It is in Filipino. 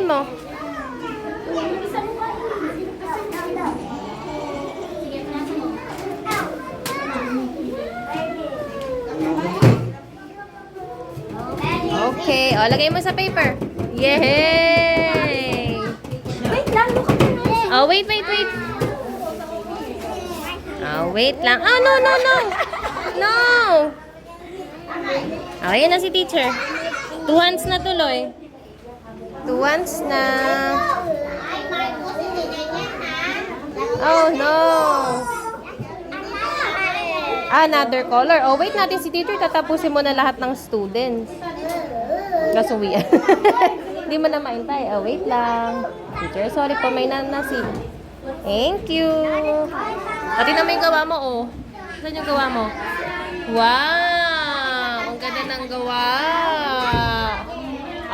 mo. Okay. O, lagay mo sa paper. Yay! Wait lang, look at the Oh, wait. Oh, wait lang. Oh, no. No! Oh, ayan na si teacher. 2 hands na tuloy. 2 hands na. Oh, no. Another color. Oh, wait natin si teacher. Tatapusin mo na lahat ng students. Kasuwian. Hindi mo na maintay. Oh, wait lang. Teacher, sorry po. May nanasin. Thank you. Pati na may gawa mo, oh. Saan yung gawa mo? Wow! Ang ganda ng gawa.